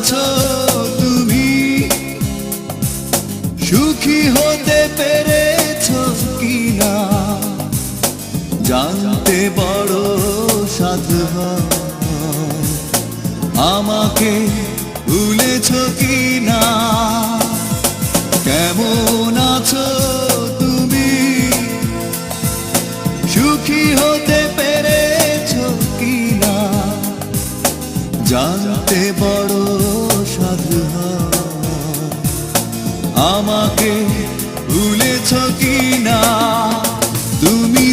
আছো তুমি? সুখী হতে পেরেছো কিনা জানতে বড় সাধু হয়। আমাকে ভুলেছো কিনা? কেমন আছো তুমি? সুখী হতে পেরেছো কিনা জানতে বড় সাধু হয়। আমাকে ভুলেছো কিনা? তুমি